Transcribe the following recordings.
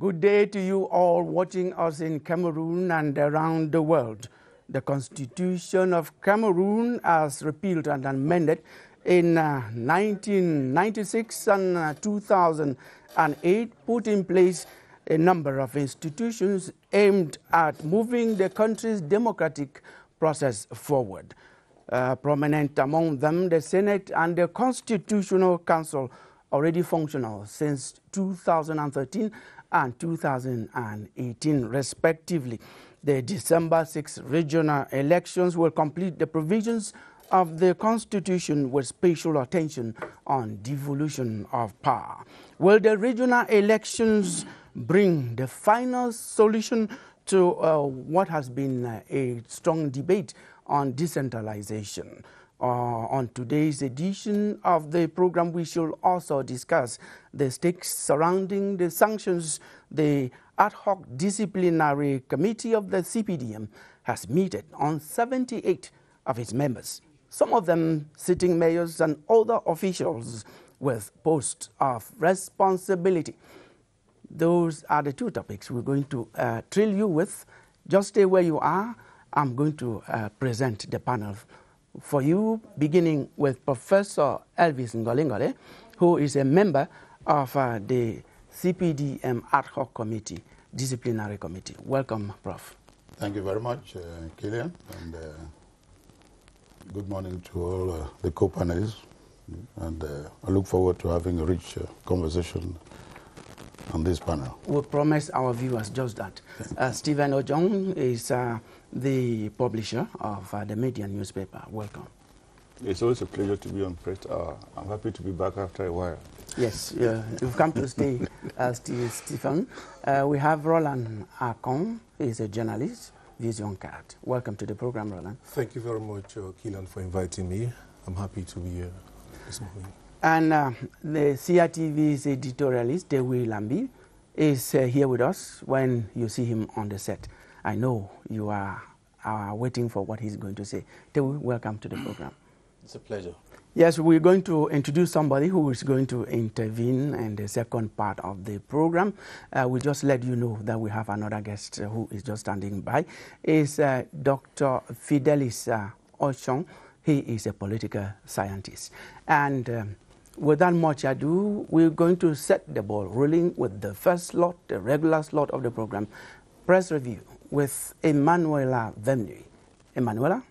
Good day to you all watching us in Cameroon and around the world. The Constitution of Cameroon, as repealed and amended in 1996 and 2008, put in place a number of institutions aimed at moving the country's democratic process forward. Prominent among them, the Senate and the Constitutional Council, already functional since 2013 and 2018, respectively. The December 6 regional elections will complete the provisions of the Constitution with special attention on devolution of power. Will the regional elections bring the final solution to what has been a strong debate on decentralization? On today's edition of the program, we shall also discuss the stakes surrounding the sanctions. The ad hoc disciplinary committee of the CPDM has meted on 78 of its members, some of them sitting mayors and other officials with posts of responsibility. Those are the two topics we're going to thrill you with. Just stay where you are. I'm going to present the panel for you, beginning with Professor Elvis Ngolengole, who is a member of the CPDM ad hoc committee, disciplinary committee. Welcome, Prof. Thank you very much, Killian, and good morning to all the co-panelists. And I look forward to having a rich conversation on this panel. We promise our viewers just that. Stephen Ojong is the publisher of the Media newspaper. Welcome. It's always a pleasure to be on Press Hour. I'm happy to be back after a while. Yes, you've come to stay, Stephen. We have Roland Akon. He's a journalist, Vision Card. Welcome to the program, Roland. Thank you very much, Keelan, for inviting me. I'm happy to be here this morning. And the CRTV's editorialist, Dewi Lambi, is here with us when you see him on the set. I know you are waiting for what he's going to say. Dewi, welcome to the program. It's a pleasure. Yes, we're going to introduce somebody who is going to intervene in the second part of the program. We'll just let you know that we have another guest who is just standing by. It's Dr. Fidelis Oshong. He is a political scientist. And without much ado, we're going to set the ball rolling with the first slot, the regular slot of the program, Press Review, with Emanuela Vemnui. Emanuela?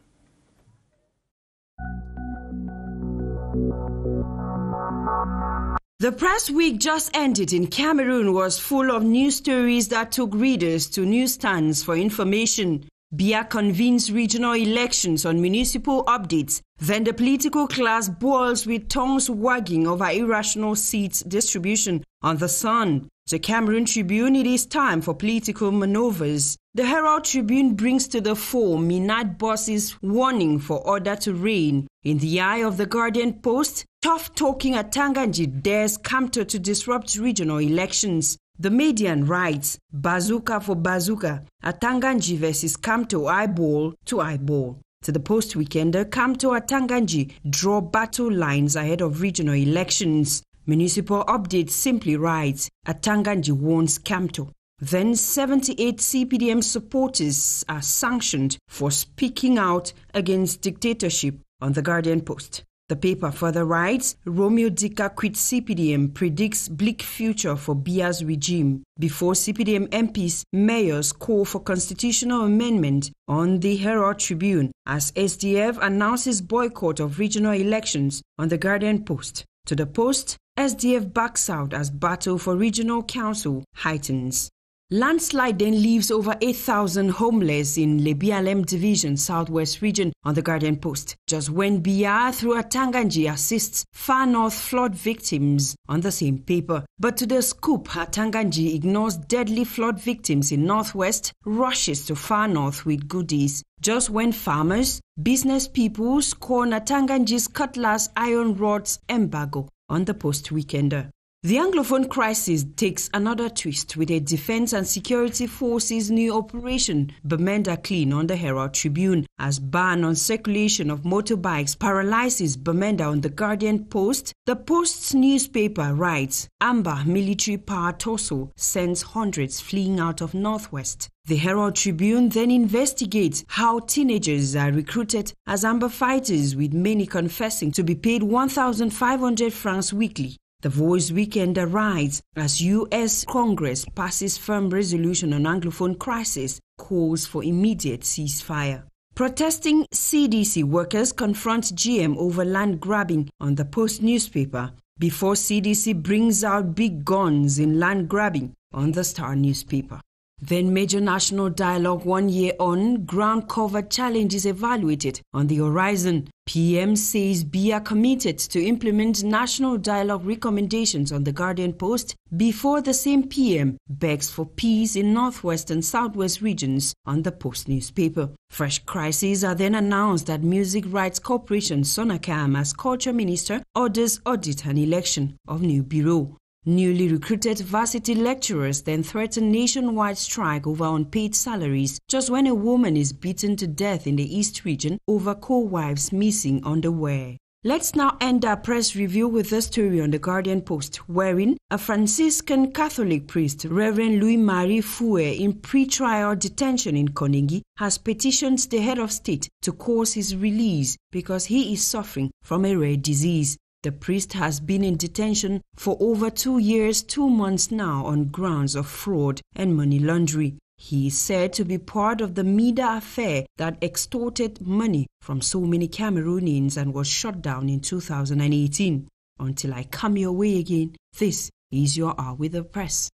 The press week just ended in Cameroon was full of news stories that took readers to newsstands for information. Biya convenes regional elections on municipal updates. Then the political class boils with tongues wagging over irrational seats distribution on the Sun. The Cameroon Tribune, it is time for political maneuvers. The Herald Tribune brings to the fore Minad Boss's warning for order to reign. In the eye of the Guardian Post, tough-talking Atanganji dares Kamto to disrupt regional elections. The Median writes, bazooka for bazooka, Atanganji versus Kamto eyeball to eyeball. To the Post-Weekender, Kamto Atanganji draw battle lines ahead of regional elections. Municipal Update simply writes, Atanganji warns Kamto. Then 78 CPDM supporters are sanctioned for speaking out against dictatorship on the Guardian Post. The paper further writes, Romeo Dika quits CPDM, predicts bleak future for Biya's regime. Before CPDM MPs, mayors call for constitutional amendment on the Herald Tribune as SDF announces boycott of regional elections on the Guardian Post. To the Post, SDF backs out as battle for regional council heightens. Landslide then leaves over 8,000 homeless in Lebialem Division, Southwest Region on the Guardian Post. Just when Biya through Atanganji assists Far North flood victims on the same paper. But to the scoop, Atanganji ignores deadly flood victims in Northwest, rushes to Far North with goodies. Just when farmers, business people scorn Atanganji's cutlass iron rods embargo on the Post-Weekender. The Anglophone crisis takes another twist with a Defense and Security Forces new operation, Bamenda Clean, on the Herald Tribune, as ban on circulation of motorbikes paralyzes Bamenda on the Guardian Post. The Post's newspaper writes, Amber military power torso sends hundreds fleeing out of Northwest. The Herald Tribune then investigates how teenagers are recruited as amber fighters, with many confessing to be paid 1,500 francs weekly. The Voice Weekender writes, as U.S. Congress passes firm resolution on Anglophone crisis, calls for immediate ceasefire. Protesting CDC workers confront GM over land grabbing on the Post newspaper, before CDC brings out big guns in land grabbing on the Star newspaper. Then major national dialogue 1 year on, ground cover challenges evaluated on the horizon. PM says BIA committed to implement national dialogue recommendations on the Guardian Post before the same PM begs for peace in Northwest and Southwest regions on the Post newspaper. Fresh crises are then announced at Music Rights Corporation Sonacam as Culture Minister orders audit and election of new bureau. Newly recruited varsity lecturers then threaten nationwide strike over unpaid salaries just when a woman is beaten to death in the East region over co-wives missing underwear. Let's now end our press review with a story on the Guardian Post, wherein a Franciscan Catholic priest, Reverend Louis-Marie Fouet, in pre-trial detention in Konigi, has petitioned the head of state to cause his release because he is suffering from a rare disease. The priest has been in detention for over 2 years, 2 months now on grounds of fraud and money laundering. He is said to be part of the Mida affair that extorted money from so many Cameroonians and was shut down in 2018. Until I come your way again, this is your Hour with the Press.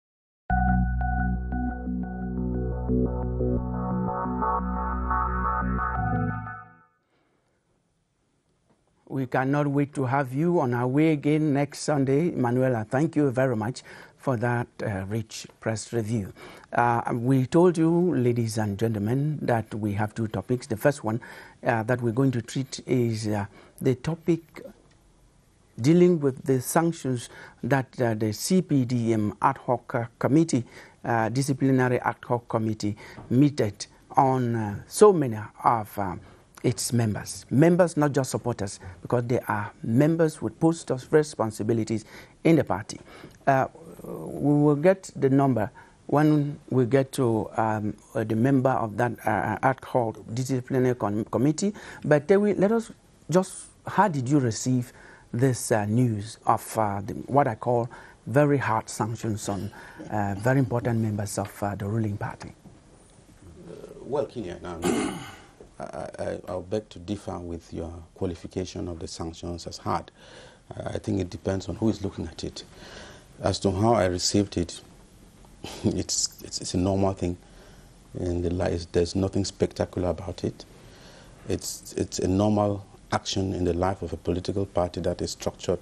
We cannot wait to have you on our way again next Sunday. Manuela, thank you very much for that rich press review. We told you, ladies and gentlemen, that we have 2 topics. The first one that we're going to treat is the topic dealing with the sanctions that the CPDM ad hoc committee, disciplinary ad hoc committee, meted on so many of its members, not just supporters, because they are members with posts of responsibilities in the party. We will get the number when we get to the member of that ad hoc disciplinary committee. But let us just, how did you receive this news of what I call very hard sanctions on very important members of the ruling party? Well, Kilian, I'll beg to differ with your qualification of the sanctions as hard. I think it depends on who is looking at it. As to how I received it, it's a normal thing. In the life, there's nothing spectacular about it. It's a normal action in the life of a political party that is structured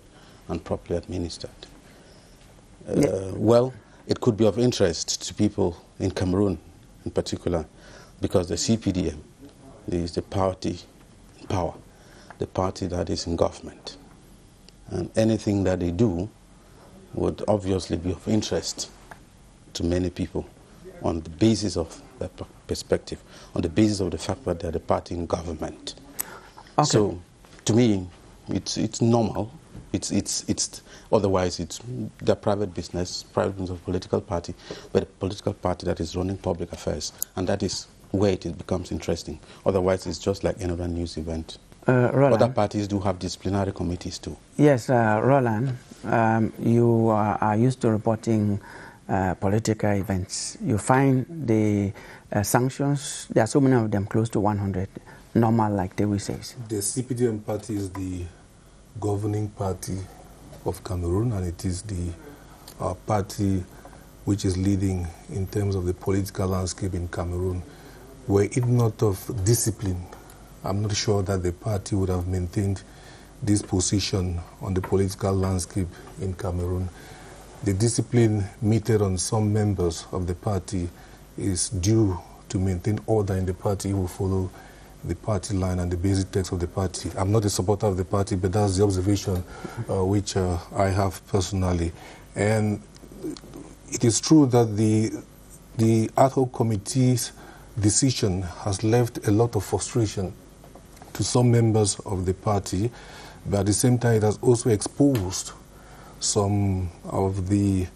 and properly administered. Well, it could be of interest to people in Cameroon in particular, because the CPDM is the party in power, the party that is in government. And anything that they do would obviously be of interest to many people on the basis of their perspective, on the basis of the fact that they're the party in government. Okay. So, to me, it's normal. Otherwise it's their private business of political party, but a political party that is running public affairs, and that is where it becomes interesting. Otherwise, it's just like another news event. Other parties do have disciplinary committees too. Yes, Roland, you are used to reporting political events. You find the sanctions, there are so many of them, close to 100, normal, like Dewi says. The CPDM party is the governing party of Cameroon, and it is the party which is leading in terms of the political landscape in Cameroon. Were it not of discipline, I'm not sure that the party would have maintained this position on the political landscape in Cameroon. The discipline meted on some members of the party is due to maintain order in the party who follow the party line and the basic text of the party. I'm not a supporter of the party, but that's the observation which I have personally. And it is true that the ad hoc committee's decision has left a lot of frustration to some members of the party, but at the same time it has also exposed some of the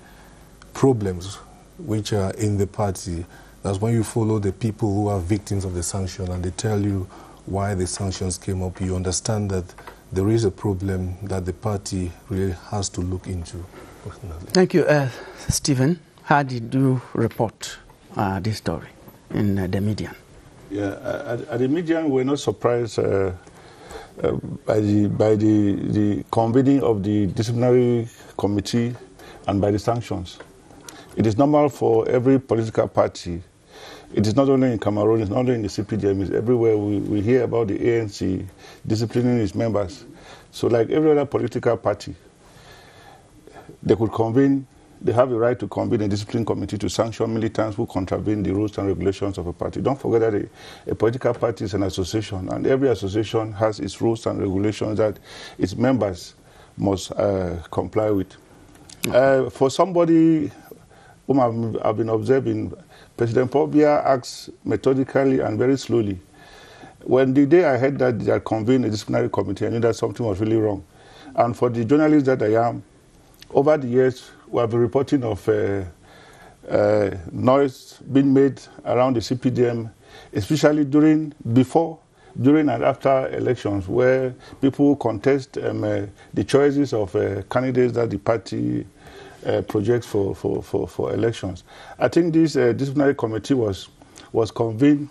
problems which are in the party. That's when you follow the people who are victims of the sanction and they tell you why the sanctions came up, you understand that there is a problem that the party really has to look into. Thank you. Stephen, how did you report this story in the media? Yeah, at the media, we're not surprised by the convening of the disciplinary committee and by the sanctions. It is normal for every political party. It is not only in Cameroon, it's not only in the CPDM, it's everywhere. We hear about the ANC disciplining its members. So like every other political party, they could convene, they have the right to convene a discipline committee to sanction militants who contravene the rules and regulations of a party. Don't forget that a political party is an association, and every association has its rules and regulations that its members must comply with. For somebody whom I've been observing, President Paul Biya acts methodically and very slowly. When the day I heard that they had convened a disciplinary committee, I knew that something was really wrong. And for the journalist that I am, over the years, we have been reporting of noise being made around the CPDM, especially during and after elections, where people contest the choices of candidates that the party projects for elections. I think this disciplinary committee was convened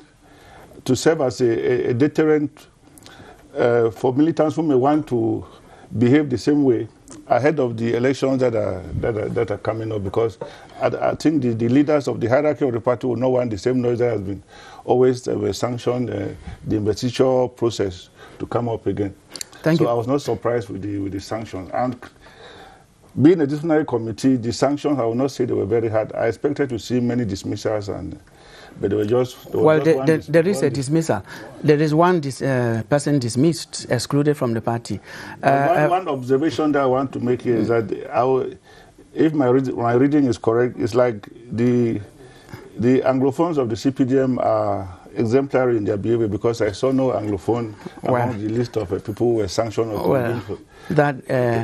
to serve as a deterrent for militants who may want to behave the same way ahead of the elections that are coming up, because I think the leaders of the hierarchy of the party will not want the same noise that has been always sanctioned the investiture process to come up again. Thank you. I was not surprised with the sanctions. And being a disciplinary committee, the sanctions, I will not say they were very hard. I expected to see many dismissals, but they were just... There is a dismissal. There is one person dismissed, excluded from the party. One observation that I want to make here is that if my reading is correct, it's like the Anglophones of the CPDM are exemplary in their behavior, because I saw no Anglophone among the list of people who were sanctioned or convicted. That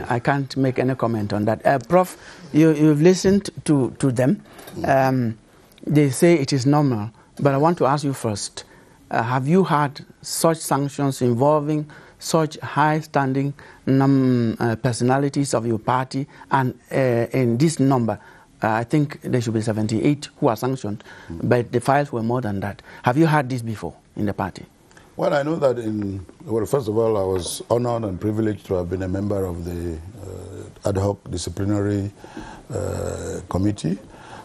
I can't make any comment on that. Prof, you've listened to them. They say it is normal, but I want to ask you first, have you had such sanctions involving such high-standing personalities of your party, and in this number, I think there should be 78 who are sanctioned, but the files were more than that. Have you had this before in the party? Well, I know that first of all, I was honored and privileged to have been a member of the ad hoc disciplinary committee.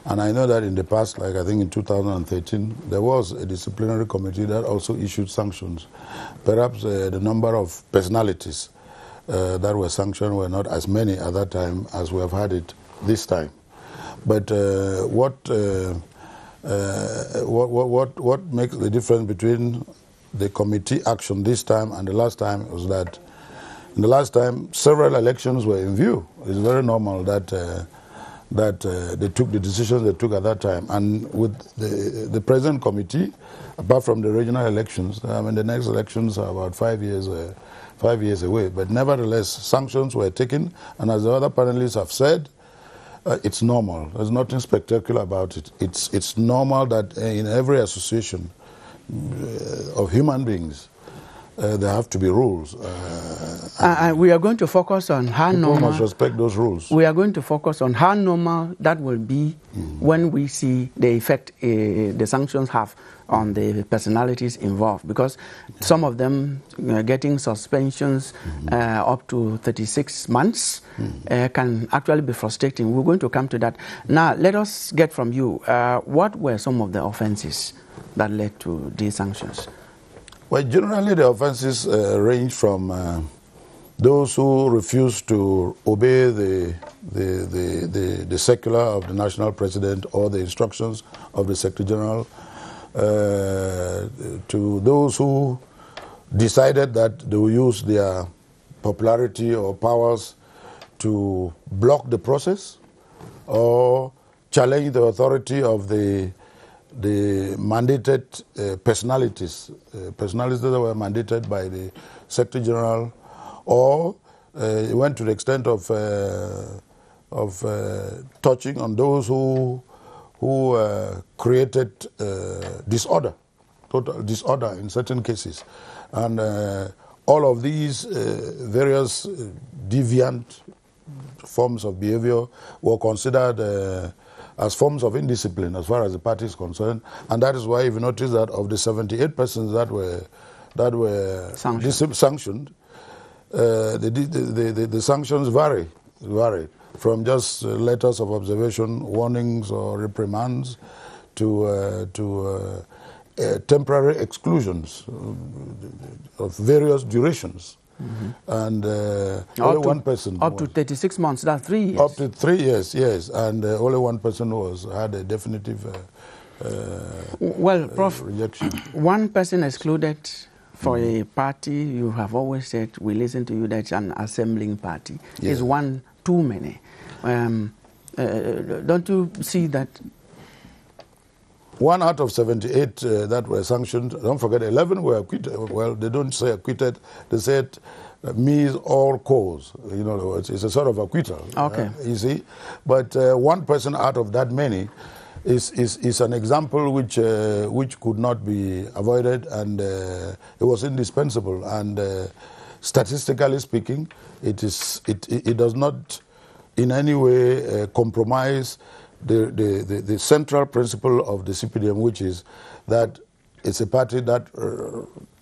And I know that in the past, like I think in 2013, there was a disciplinary committee that also issued sanctions. Perhaps the number of personalities that were sanctioned were not as many at that time as we have had it this time. But what makes the difference between the committee action this time and the last time was that in the last time several elections were in view. It's very normal that they took the decisions they took at that time. And with the present committee, apart from the regional elections, I mean the next elections are about 5 years away. But nevertheless, sanctions were taken, and as the other panelists have said, it's normal. There's nothing spectacular about it. It's normal that in every association of human beings, there have to be rules. We are going to focus on how normal... People must respect those rules. We are going to focus on how normal that will be when we see the effect the sanctions have on the personalities involved, because some of them getting suspensions up to 36 months can actually be frustrating. We're going to come to that. Now, let us get from you, what were some of the offenses that led to these sanctions? Well, generally the offenses range from those who refuse to obey the circular of the national president or the instructions of the Secretary General, to those who decided that they will use their popularity or powers to block the process or challenge the authority of the mandated personalities that were mandated by the Secretary General, or it went to the extent of touching on those who created disorder, total disorder in certain cases. And all of these various deviant forms of behavior were considered as forms of indiscipline as far as the party is concerned. And that is why if you notice that of the 78 persons that were sanctioned, the sanctions vary from just letters of observation, warnings or reprimands to temporary exclusions of various durations. And only one person. Up to 36 months, that's 3 years. Up to 3 years, yes. And only one person had a definitive Prof, rejection. One person excluded for a party, you have always said, we listen to you, that's an assembling party. Yeah. Is one too many? Don't you see that? 1 out of 78 that were sanctioned, don't forget 11 were acquitted. Well, they don't say acquitted, they said means or cause. You know, it's a sort of acquittal. Okay. You see? But one person out of that many is an example which could not be avoided, and it was indispensable. And statistically speaking, it does not in any way compromise the central principle of the CPDM, which is that it's a party that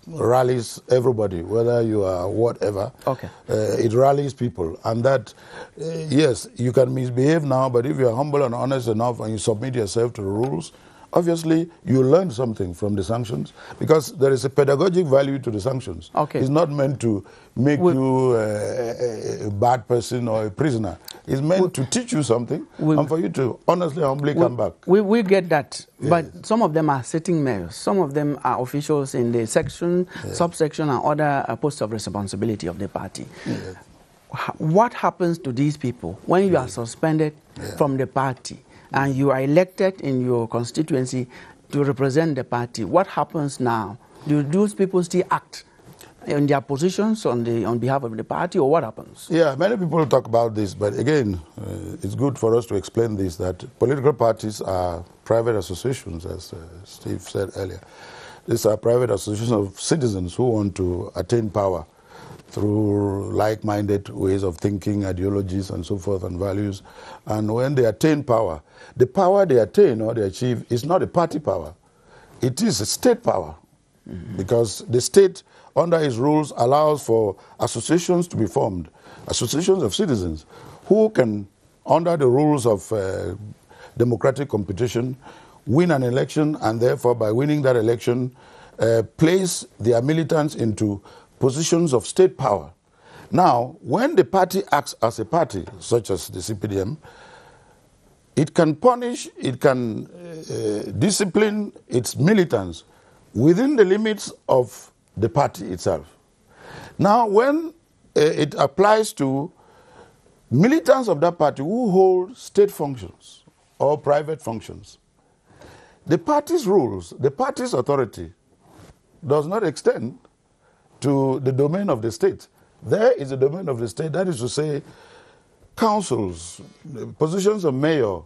rallies everybody, whether you are whatever. Okay. It rallies people. And that, yes, you can misbehave now, but if you are humble and honest enough and you submit yourself to the rules, obviously you learn something from the sanctions, because there is a pedagogic value to the sanctions. Okay. It's not meant to make you a bad person or a prisoner. It's meant to teach you something and for you to honestly, humbly come back. We get that, yes. But some of them are sitting mayors. Some of them are officials in the section, subsection, and other posts of responsibility of the party. Yes. What happens to these people when you are suspended from the party and you are elected in your constituency to represent the party? What happens now? Do those people still act in their positions on behalf of the party, or what happens? Yeah, many people talk about this, but again, it's good for us to explain this, that political parties are private associations, as Steve said earlier. These are private associations of citizens who want to attain power through like-minded ways of thinking, ideologies, and so forth, and values. And when they attain power, the power they attain or they achieve is not a party power. It is a state power, because the state, under its rules, allows for associations to be formed, associations of citizens who can, under the rules of democratic competition, win an election, and therefore, by winning that election, place their militants into positions of state power. Now, when the party acts as a party, such as the CPDM, it can punish, it can discipline its militants within the limits of the party itself. Now, when it applies to militants of that party who hold state functions or private functions, the party's rules, the party's authority does not extend to the domain of the state. There is a domain of the state, that is to say, councils, positions of mayor,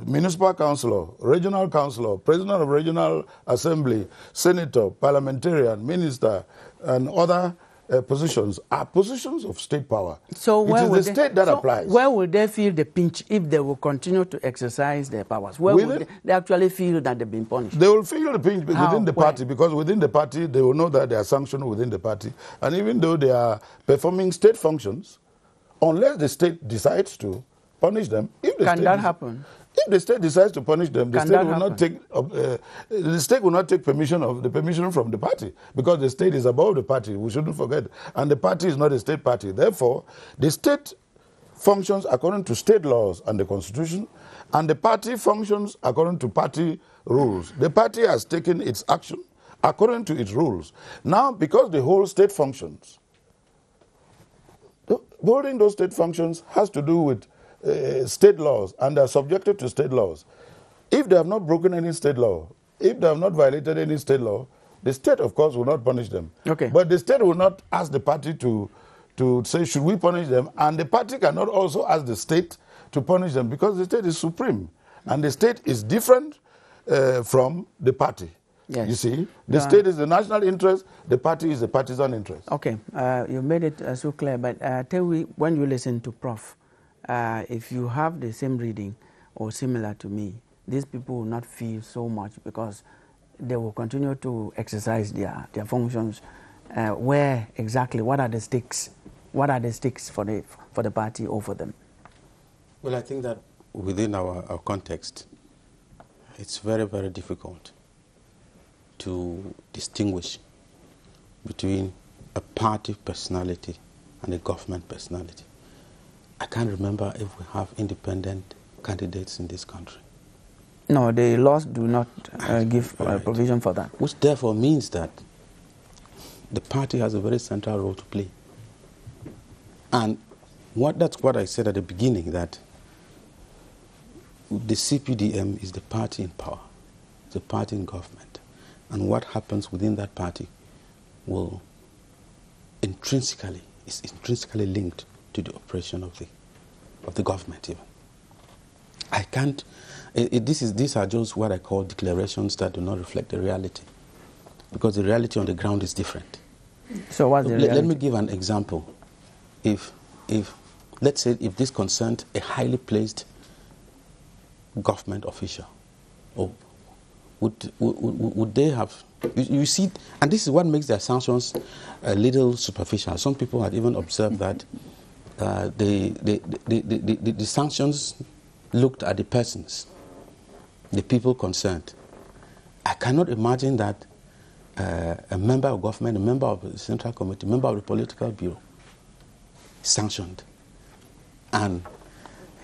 municipal councillor, regional councillor, president of regional assembly, senator, parliamentarian, minister, and other positions are positions of state power. So it is the state that applies. Where will they feel the pinch if they will continue to exercise their powers? Where will they actually feel that they've been punished? They will feel the pinch within the party, because within the party they will know that they are sanctioned within the party. And even though they are performing state functions, unless the state decides to punish them, Can that happen? If the state decides to punish them, the state will not take permission from the party, because the state is above the party. We shouldn't forget, and the party is not a state party. Therefore, the state functions according to state laws and the constitution, and the party functions according to party rules. The party has taken its action according to its rules. Now, because the whole state functions, holding those state functions has to do with state laws and they are subjected to state laws. If they have not broken any state law, if they have not violated any state law, the state, of course, will not punish them. Okay. But the state will not ask the party to say, should we punish them? And the party cannot also ask the state to punish them because the state is supreme. And the state is different from the party. Yes. You see, the state is the national interest, the party is the partisan interest. Okay, you made it so clear, but tell me, when you listen to Prof, if you have the same reading or similar to me, these people will not feel so much because they will continue to exercise their functions. Where exactly, what are the stakes? What are the stakes for the party or for them? Well, I think that within our context, it's very, very difficult to distinguish between a party personality and a government personality. I can't remember if we have independent candidates in this country. No, the laws do not give provision for that. Which therefore means that the party has a very central role to play. And that's what I said at the beginning, that the CPDM is the party in power, the party in government. And what happens within that party will is intrinsically linked to the operation of the government even. I can't, these are just what I call declarations that do not reflect the reality, because the reality on the ground is different. So what's the reality? Let me give an example. Let's say if this concerned a highly placed government official, or would they have, you see, and this is what makes their sanctions a little superficial. Some people had even observed that the sanctions looked at the persons, the people concerned. I cannot imagine that a member of government, a member of the Central Committee, a member of the Political Bureau sanctioned, and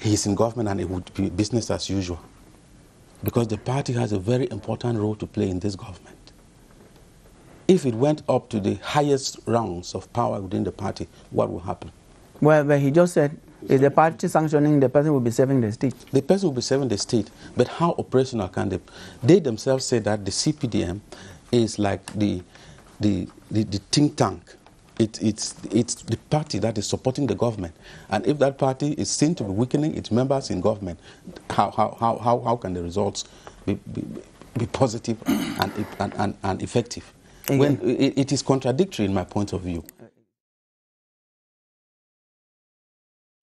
he's in government and it would be business as usual. Because the party has a very important role to play in this government. If it went up to the highest rounds of power within the party, what will happen? Well, but he just said, if the party sanctioning, the person will be serving the state. The person will be serving the state, but how operational can they? They themselves say that the CPDM is like the think tank. It's the party that is supporting the government, and if that party is seen to be weakening its members in government, how can the results be positive and effective? When it is contradictory in my point of view.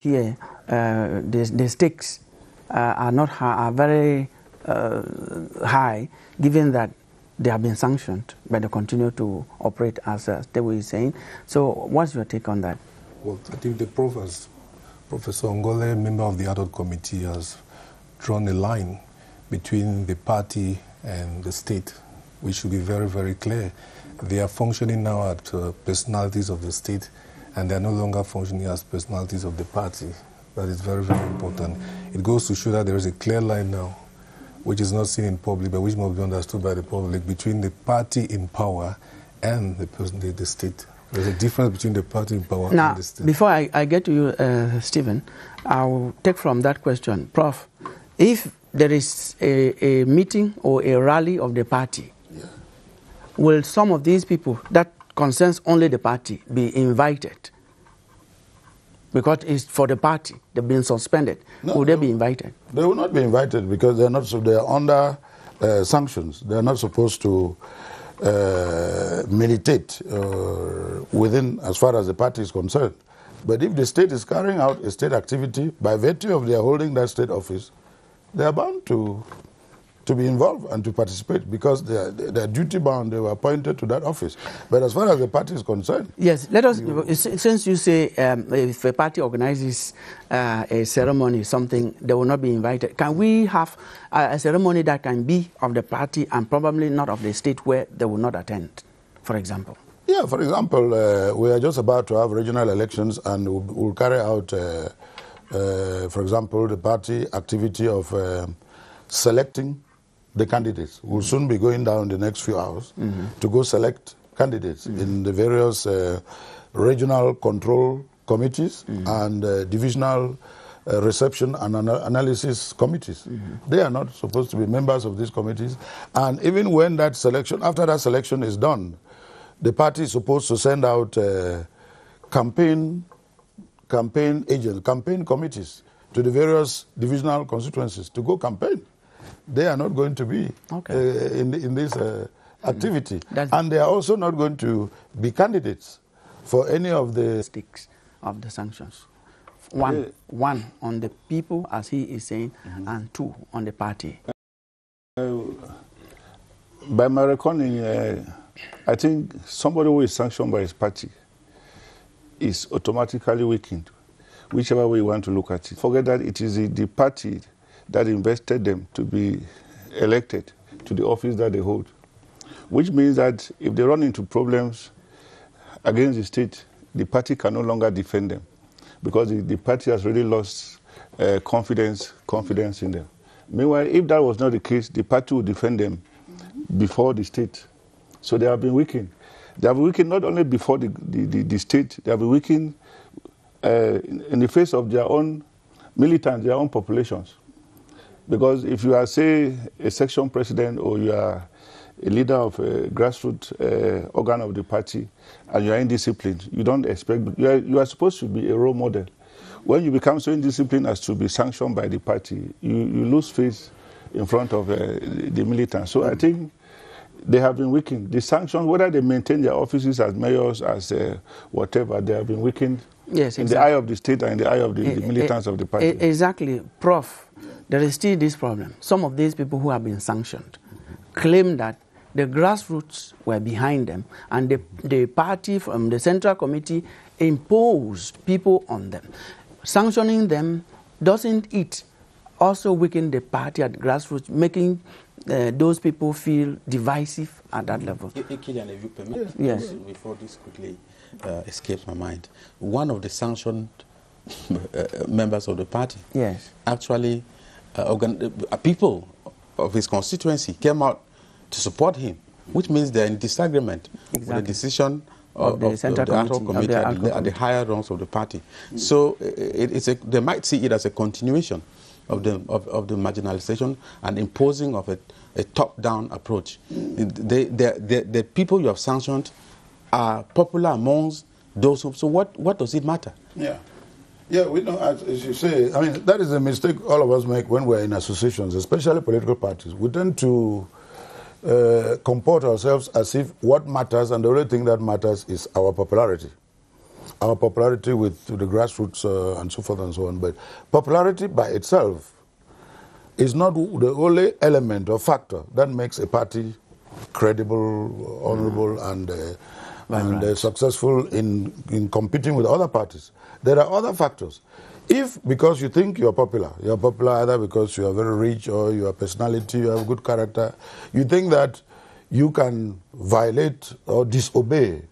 Here, the stakes are very high, given that they have been sanctioned, but they continue to operate as they were saying. So what's your take on that? Well, I think the Professor Ngole, member of the ad hoc committee, has drawn a line between the party and the state, which should be very, very clear. They are functioning now as personalities of the state, and they are no longer functioning as personalities of the party. That is very, very important. It goes to show that there is a clear line now, which is not seen in public, but which must be understood by the public, between the party in power and the state. There's a difference between the party in power and the state. Before I get to you, Stephen, I'll take from that question. Prof, if there is a meeting or a rally of the party, will some of these people that concerns only the party be invited? Because it's for the party, they've been suspended. No, will they be invited? They will not be invited because they're not. So they are under sanctions. They are not supposed to militate within, as far as the party is concerned. But if the state is carrying out a state activity by virtue of their holding that state office, they are bound to be involved and to participate because they are duty bound. They were appointed to that office. But as far as the party is concerned, yes. Let us. Since you say if a party organizes a ceremony, something, they will not be invited. Can we have a ceremony that can be of the party and probably not of the state, where they will not attend, for example? Yeah. For example, we are just about to have regional elections, and we'll carry out, for example, the party activity of selecting the candidates. Will soon be going down the next few hours to go select candidates in the various regional control committees and divisional reception and analysis committees. They are not supposed to be members of these committees. And even when that selection, after that selection is done, the party is supposed to send out campaign agents, campaign committees to the various divisional constituencies to go campaign. They are not going to be in this activity. And they are also not going to be candidates for any of the sticks of the sanctions. One on the people, as he is saying, and two on the party. By my reckoning, I think somebody who is sanctioned by his party is automatically weakened, whichever way you want to look at it. Forget that it is the party that invested them to be elected to the office that they hold, which means that if they run into problems against the state, the party can no longer defend them because the party has really lost confidence in them. Meanwhile, if that was not the case, the party would defend them before the state. So they have been weakened. They have been weakened not only before the state, they have been weakened in the face of their own militants, their own populations. Because if you are, say, a section president or you are a leader of a grassroots organ of the party and you are indisciplined, you don't expect, you are supposed to be a role model. When you become so indisciplined as to be sanctioned by the party, you lose face in front of the militants. So I think they have been weakened. The sanctions, whether they maintain their offices as mayors, as whatever, they have been weakened in the eye of the state and in the eye of the militants of the party. Exactly. Prof, there is still this problem. Some of these people who have been sanctioned claim that the grassroots were behind them and the party from the Central Committee imposed people on them. Sanctioning them doesn't it also weaken the party at the grassroots, making those people feel divisive at that level? Kilian, if you permit, yes. Before this quickly escapes my mind, one of the sanctioned members of the party, yes, actually people of his constituency came out to support him, which means they're in disagreement with the decision of the Central Committee at the higher ranks of the party. So they might see it as a continuation of the marginalization and imposing of a top-down approach. The people you have sanctioned are popular amongst those who, so what does it matter? Yeah, we know, as you say, I mean, that is a mistake all of us make when we're in associations, especially political parties. We tend to comport ourselves as if what matters and the only thing that matters is our popularity. Our popularity with the grassroots and so forth and so on. But popularity by itself is not the only element or factor that makes a party credible, honorable, and successful in competing with other parties. There are other factors. If, because you think you're popular either because you are very rich or your personality, you have good character, you think that you can violate or disobey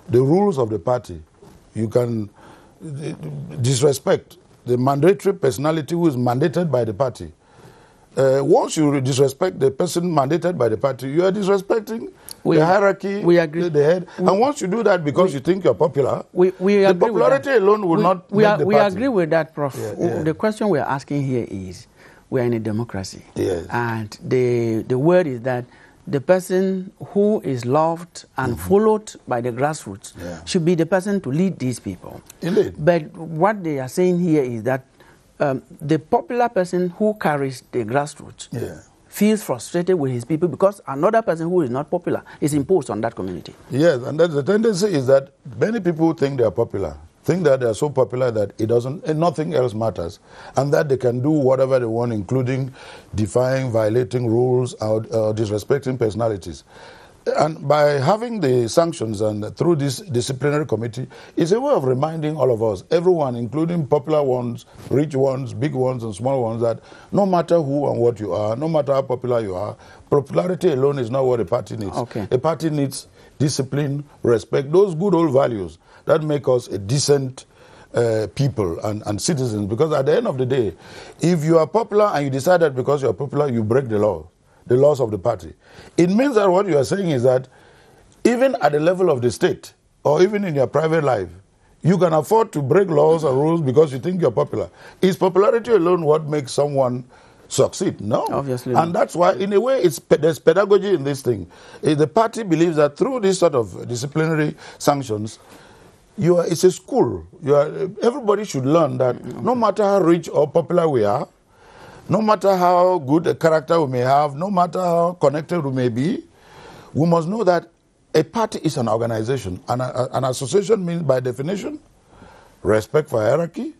the rules of the party, you can disrespect the mandatory personality who is mandated by the party. Once you disrespect the person mandated by the party, you are disrespecting the hierarchy, the head. And once you do that because you think you're popular, the popularity alone will not make the party. We agree with that, Prof. The question we're asking here is, we're in a democracy. Yes. And the word is that the person who is loved and followed by the grassroots should be the person to lead these people. Indeed. But what they are saying here is that the popular person who carries the grassroots feels frustrated with his people because another person who is not popular is imposed on that community. Yes, and the tendency is that many people think they are popular, think that they are so popular that nothing else matters, and that they can do whatever they want, including defying, violating rules, or disrespecting personalities. And by having the sanctions and through this disciplinary committee, it's a way of reminding all of us, everyone, including popular ones, rich ones, big ones, and small ones, that no matter who and what you are, no matter how popular you are, popularity alone is not what a party needs. A party needs discipline, respect, those good old values that make us a decent people and citizens. Because at the end of the day, if you are popular and you decide that because you are popular, you break the law, the laws of the party. It means that what you are saying is that even at the level of the state, or even in your private life, You can afford to break laws and rules because you think you're popular. Is popularity alone what makes someone succeed? No. Obviously. And that's why, in a way, there's pedagogy in this thing. The party believes that through this sort of disciplinary sanctions, it's a school. Everybody should learn that no matter how rich or popular we are, no matter how good a character we may have, no matter how connected we may be, we must know that a party is an organization. An association means, by definition, respect for hierarchy,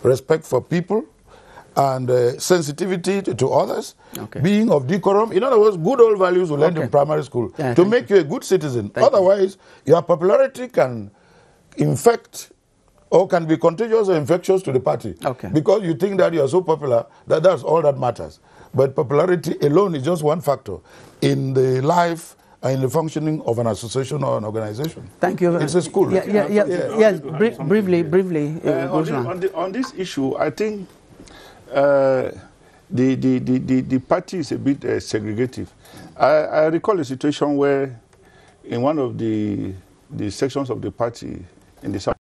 respect for people, and sensitivity to others, being of decorum. In other words, good old values we learned in primary school to make you a good citizen. Otherwise, your popularity can infect or can be contagious or infectious to the party. Because you think that you are so popular that that's all that matters. But popularity alone is just one factor in the life and in the functioning of an association or an organization. Thank you. It's a school. Yes, briefly. On this issue, I think the party is a bit segregative. I recall a situation where in one of the sections of the party in the South,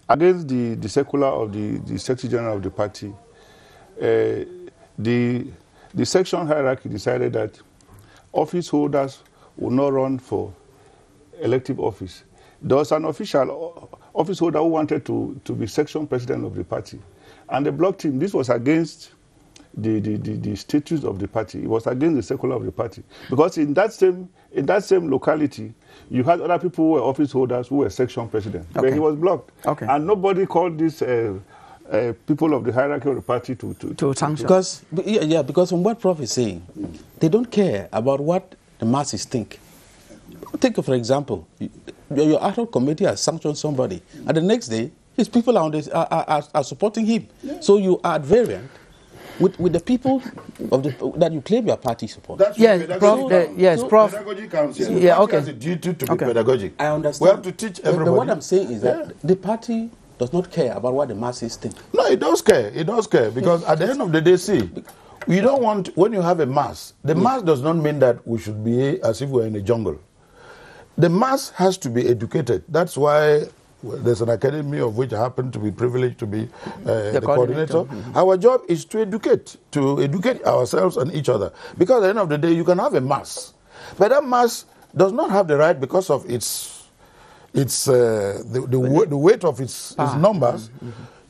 against the circular of the Secretary General of the party, the section hierarchy decided that office holders will not run for elective office. There was an official office holder who wanted to be section president of the party. And they blocked him. This was against the statutes of the party. It was against the circular of the party. Because in that same locality, you had other people who were office holders who were section president. But he was blocked. And nobody called these people of the hierarchy of the party to sanction. Because from what Prof is saying, they don't care about what the masses think. Take, for example, your ad hoc committee has sanctioned somebody, and the next day, his people are supporting him. So you are at variant with the people that you claim your party support. Prof. Pedagogy counts. Party has a duty to be pedagogic. I understand. We have to teach everybody. But what I'm saying is that the party does not care about what the masses think. No, it does care. It does care because at the end of the day, see, we don't want, when you have a mass, the mass does not mean that we should be as if we're in a jungle. The mass has to be educated. That's why there's an academy of which I happen to be privileged to be the coordinator. Our job is to educate ourselves and each other. Because at the end of the day, you can have a mass. But that mass does not have the right because of the weight of its numbers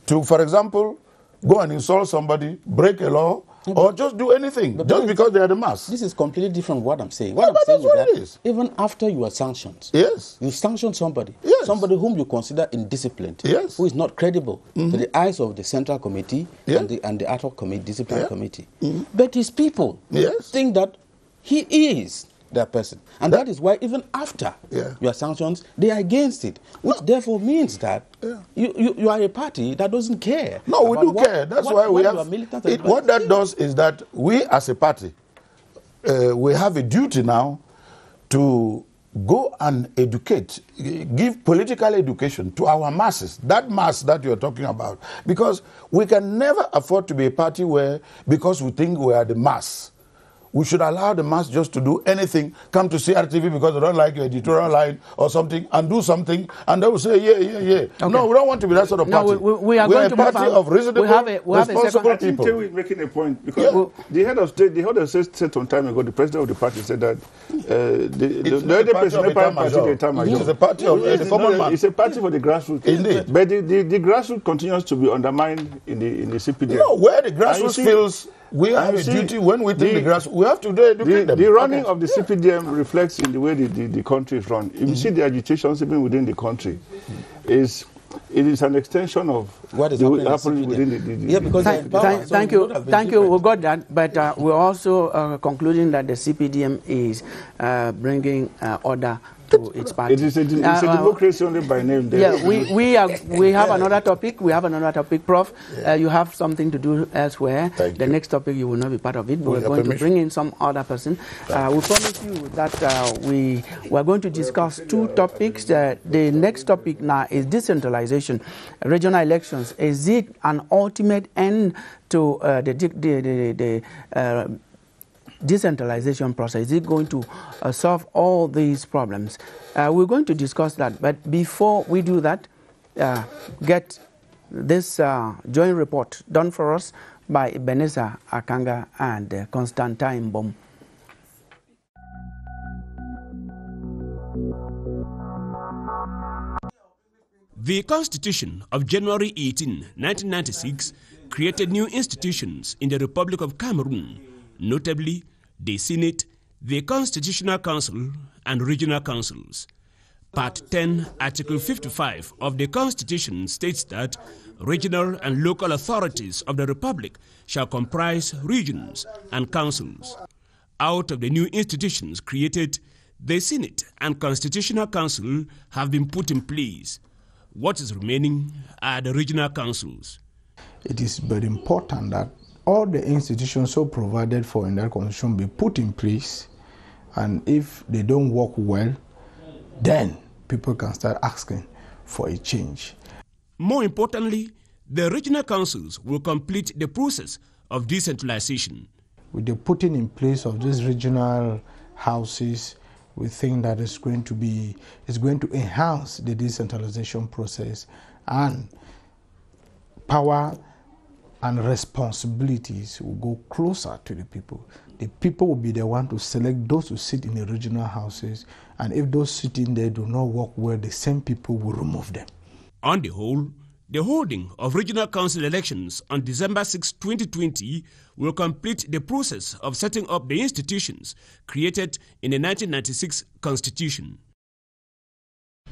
to, for example, go and insult somebody, break a law, or just do anything, just because they are the mass. This is completely different from what I'm saying. What I'm saying is that even after you are sanctioned, you sanction somebody, somebody whom you consider indisciplined, who is not credible to the eyes of the Central Committee and the ad hoc committee, disciplinary committee. But his people think that he is that person. And that is why even after your sanctions, they are against it, which therefore means that you are a party that doesn't care. No, we do care. That's why we have... What that does is that we as a party, we have a duty now to go and educate, give political education to our masses, that mass that you're talking about. Because we can never afford to be a party where, because we think we are the mass, we should allow the mass just to do anything, come to CRTV because they don't like your editorial line or something, and do something, and they will say, No, we don't want to be that sort of party. No, we are going a to party of reasonable, responsible people. I think making a point, because the head of state said some time ago, the president of the party said that the other person, the party, it's a party of the common man. It's a party for the grassroots. Indeed. But the grassroots continues to be undermined in the CPDM. No, where the grassroots feels... We have a duty when we think the grass. We have to educate them. The running of the CPDM reflects in the way the country is run. If you see the agitations even within the country, it is an extension of what is happening within the because thank you. We got that, but we're also concluding that the CPDM is bringing order to its party. It is a democracy only by name. We have another topic. We have another topic, Prof. You have something to do elsewhere. The next topic you will not be part of it. We're going to bring in some other person. We promise you that we are going to discuss two topics. The next topic now is decentralization, regional elections. Is it an ultimate end to the decentralization process? Is it going to solve all these problems? We're going to discuss that, but before we do that, get this joint report done for us by Ebenezer Akanga and Constantine Bom. The Constitution of January 18, 1996 created new institutions in the Republic of Cameroon, notably the Senate, the Constitutional Council, and regional councils. Part 10, Article 55 of the Constitution states that regional and local authorities of the Republic shall comprise regions and councils. Out of the new institutions created, the Senate and Constitutional Council have been put in place. What is remaining are the regional councils. It is very important that all the institutions so provided for in that constitution be put in place, and if they don't work well, then people can start asking for a change. More importantly, the regional councils will complete the process of decentralization. With the putting in place of these regional houses, we think that it's going to enhance the decentralization process, and power and responsibilities will go closer to the people. The people will be the one to select those who sit in the regional houses, and if those sitting there do not work well, the same people will remove them. On the whole, the holding of regional council elections on December 6, 2020 will complete the process of setting up the institutions created in the 1996 Constitution.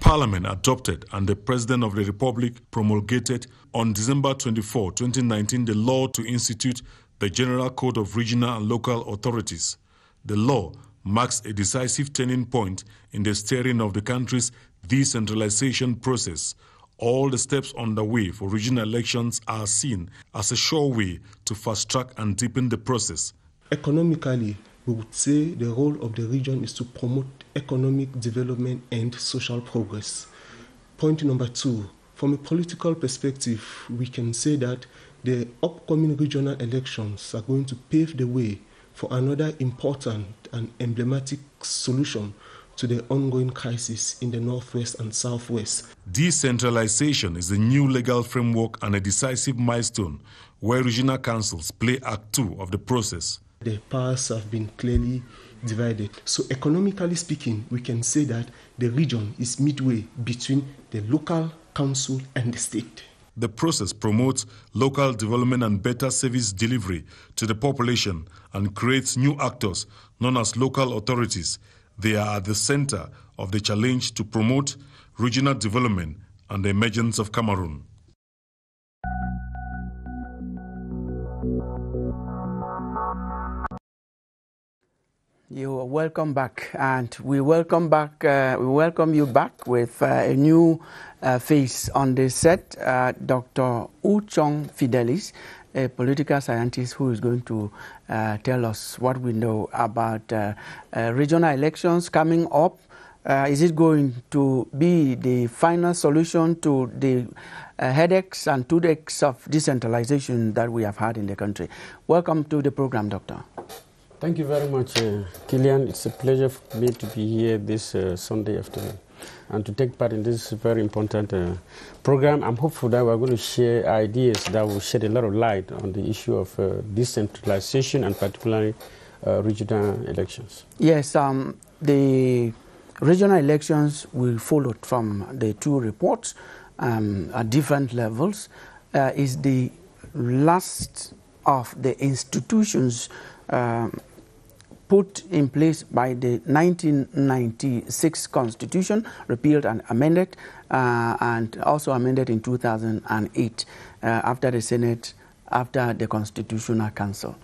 Parliament adopted and the President of the Republic promulgated on December 24, 2019 the law to institute the General Code of Regional and Local Authorities. The law marks a decisive turning point in the steering of the country's decentralization process. All the steps underway for regional elections are seen as a sure way to fast-track and deepen the process. Economically, we would say the role of the region is to promote economic development and social progress. Point number 2, from a political perspective, we can say that the upcoming regional elections are going to pave the way for another important and emblematic solution to the ongoing crisis in the Northwest and Southwest. Decentralization is a new legal framework and a decisive milestone where regional councils play Act 2 of the process. The powers have been clearly divided. So economically speaking, we can say that the region is midway between the local council and the state. The process promotes local development and better service delivery to the population and creates new actors known as local authorities. They are at the center of the challenge to promote regional development and the emergence of Cameroon. You are welcome back, and we welcome you back with a new face on the set, Dr. Uchong Fidelis, a political scientist who is going to tell us what we know about regional elections coming up. Is it going to be the final solution to the headaches and toothaches of decentralization that we have had in the country? Welcome to the program, Doctor. Thank you very much, Killian. It's a pleasure for me to be here this Sunday afternoon and to take part in this very important program. I'm hopeful that we're going to share ideas that will shed a lot of light on the issue of decentralization and particularly regional elections. Yes, the regional elections will follow from the two reports at different levels. Is the last of the institutions put in place by the 1996 Constitution, repealed and amended, and also amended in 2008 after the Senate, after the Constitutional Council.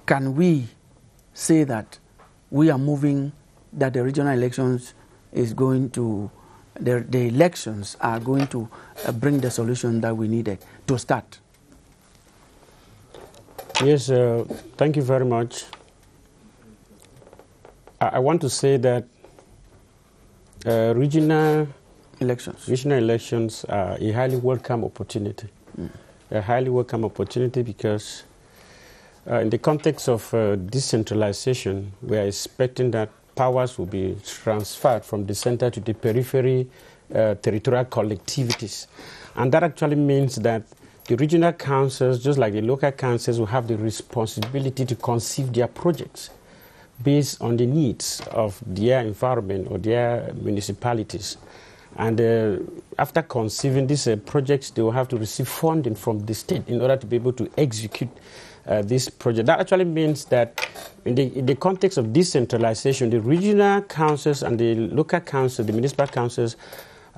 Can we say that we are moving, that the regional elections is going to, the elections are going to bring the solution that we needed to start? Yes, thank you very much. I want to say that regional elections are a highly welcome opportunity. A highly welcome opportunity because in the context of decentralization, we are expecting that powers will be transferred from the center to the periphery territorial collectivities. And that actually means that the regional councils, just like the local councils, will have the responsibility to conceive their projects based on the needs of their environment or their municipalities. And after conceiving these projects, they will have to receive funding from the state in order to be able to execute this project. That actually means that in the context of decentralization, the regional councils and the local councils, the municipal councils,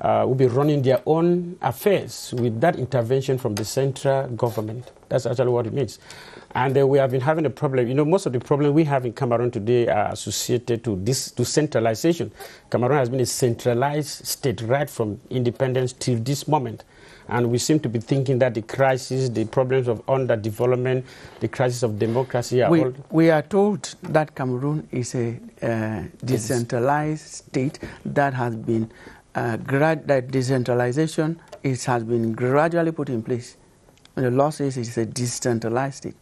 will be running their own affairs with that intervention from the central government. That's actually what it means. And we have been having a problem. You know, most of the problems we have in Cameroon today are associated to centralization. Cameroon has been a centralized state right from independence till this moment. And we seem to be thinking that the crisis, the problems of underdevelopment, the crisis of democracy are all... We are told that Cameroon is a decentralized state that has been that decentralization has been gradually put in place. And the law says it's a decentralized state.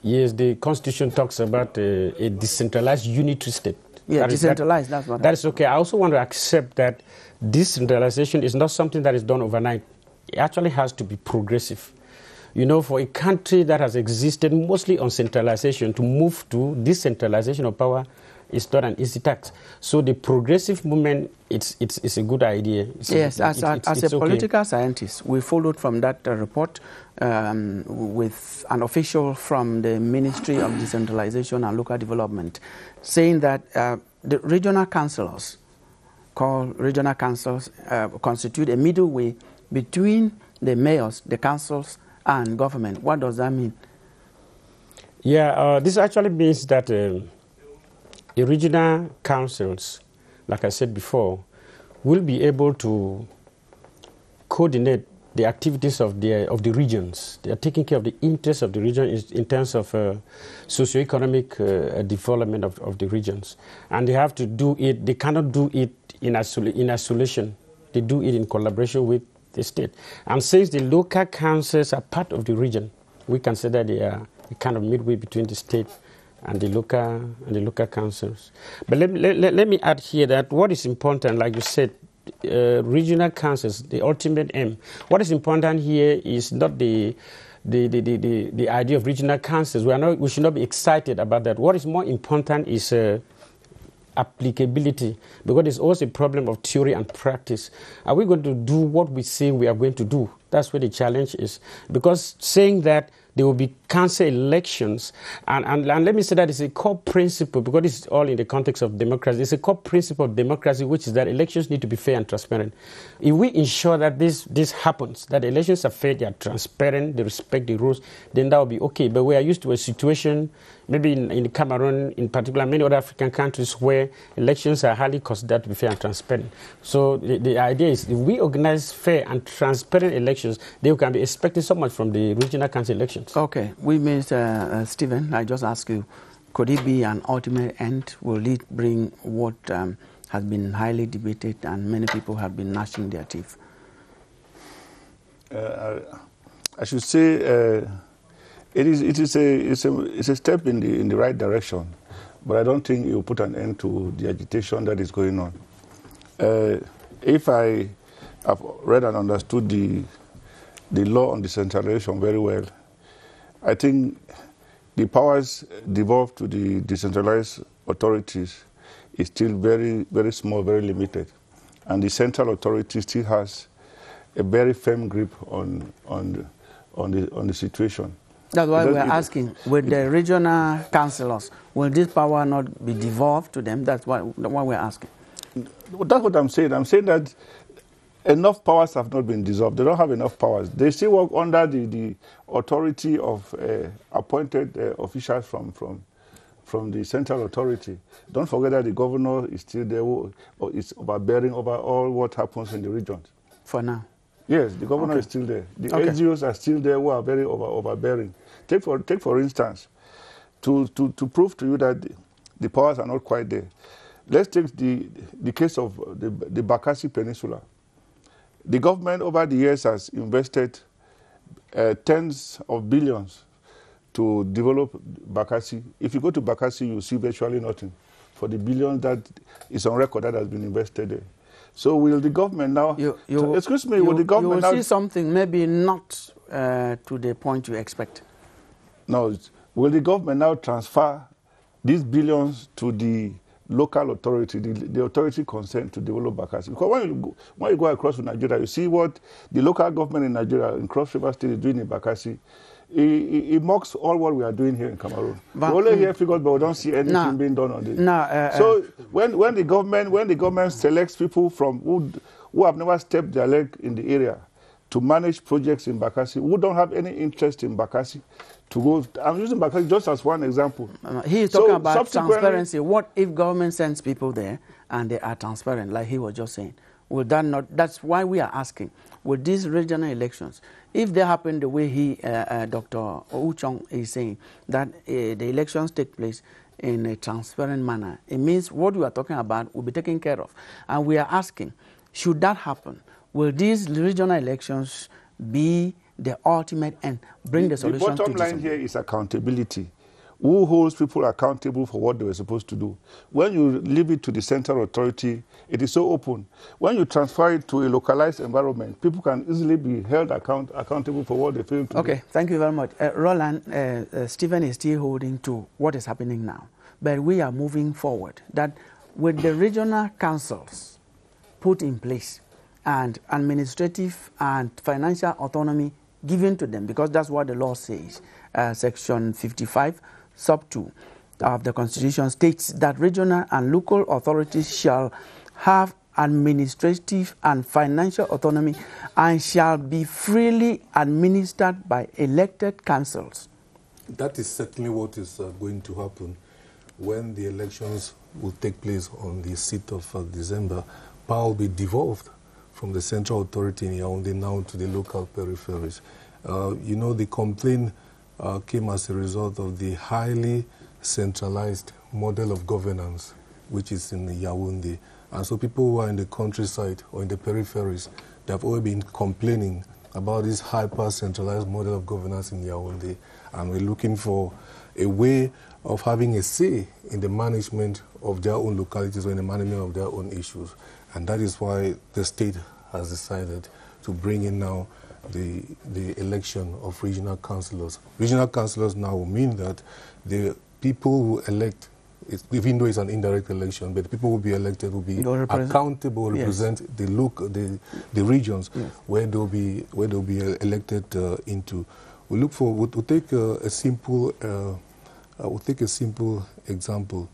Yes, the Constitution talks about a decentralized unitary state. Yeah, decentralized, that's what that is okay. I also want to accept that decentralization is not something that is done overnight. It actually has to be progressive. You know, for a country that has existed mostly on centralization, to move to decentralization of power is not an easy task. So the progressive movement, it's a good idea. Yes, as a political scientist, we followed from that report with an official from the Ministry of Decentralization and Local Development, saying that the regional councillors, called regional councils, constitute a middle way between the mayors, the councils, and government. What does that mean? Yeah, this actually means that the regional councils, like I said before, will be able to coordinate the activities of the regions. They are taking care of the interests of the region in terms of socioeconomic development of the regions. And they have to do it, they cannot do it in isolation. They do it in collaboration with the state. And since the local councils are part of the region, we consider they are a kind of midway between the state and the local councils. But let me add here that what is important, like you said, regional councils, the ultimate aim. What is important here is not the idea of regional councils. We should not be excited about that. What is more important is applicability, because there's always a problem of theory and practice. Are we going to do what we say we are going to do? That's where the challenge is. Because saying that there will be council elections, and let me say that it's a core principle, because it's all in the context of democracy. It's a core principle of democracy, which is that elections need to be fair and transparent. If we ensure that this happens, that elections are fair, they are transparent, they respect the rules, then that will be okay. But we are used to a situation, maybe in Cameroon, in particular, many other African countries, where elections are highly considered to be fair and transparent. So the idea is, if we organize fair and transparent elections, they can be expecting so much from the regional council elections. Okay, we missed Stephen. I just asked you, could it be an ultimate end? Will it bring what has been highly debated and many people have been gnashing their teeth? I should say it's a step in the right direction, but I don't think it will put an end to the agitation that is going on. If I have read and understood the law on decentralization very well, I think the powers devolved to the decentralized authorities is still very, very small, very limited. And the central authority still has a very firm grip on the situation. That's why we're asking, with the regional councillors, will this power not be devolved to them? That's what we're asking. That's what I'm saying. I'm saying that enough powers have not been dissolved. They don't have enough powers. They still work under the authority of appointed officials from the central authority. Don't forget that the governor is still there, or is overbearing over all what happens in the regions. For now? Yes, the governor is still there. The NGOs are still there who are very overbearing. Take for instance, to prove to you that the powers are not quite there. Let's take the case of the Bakassi Peninsula. The government over the years has invested tens of billions to develop Bakassi. If you go to Bakassi, you see virtually nothing for the billion that is on record that has been invested there. So will the government now, excuse me, will the government now... You will see something maybe not to the point you expect. No, will the government now transfer these billions to the local authority, the authority concerned to develop Bakassi? Because when you go across to Nigeria, you see what the local government in Nigeria, in Cross River State, is doing in Bakassi. It mocks all what we are doing here in Cameroon. But, we only hear figures, but we don't see anything being done on this. So when the government selects people from who have never stepped their leg in the area to manage projects in Bakassi, who don't have any interest in Bakassi, to go. I'm using Bakassi just as one example. He is talking about transparency. What if government sends people there and they are transparent, like he was just saying? Will that not? That's why we are asking. With these regional elections, if they happen the way Dr. Uchong is saying, that the elections take place in a transparent manner, it means what we are talking about will be taken care of. And we are asking, should that happen, will these regional elections be the ultimate end, bring the solution to this? The bottom line here is accountability. Who holds people accountable for what they were supposed to do? When you leave it to the central authority, it is so open. When you transfer it to a localized environment, people can easily be held accountable for what they failed to do. Okay, thank you very much. Roland, Stephen is still holding to what is happening now. But we are moving forward. That with the regional councils put in place and administrative and financial autonomy given to them, because that's what the law says, Section 55, Sub 2 of the Constitution states that regional and local authorities shall have administrative and financial autonomy and shall be freely administered by elected councils. That is certainly what is going to happen when the elections will take place on the 6th of December. Power will be devolved from the central authority in Yaoundé now to the local peripheries. You know, the complaint came as a result of the highly centralized model of governance which is in Yaoundé. And so people who are in the countryside or in the peripheries, they have always been complaining about this hyper-centralized model of governance in Yaoundé. And we're looking for a way of having a say in the management of their own localities or in the management of their own issues. And that is why the state has decided to bring in now the election of regional councillors. Regional councillors now will mean that the people who elect, even though it's an indirect election, but the people who will be elected will be accountable, represent the regions where they'll be elected into. We'll take a simple example.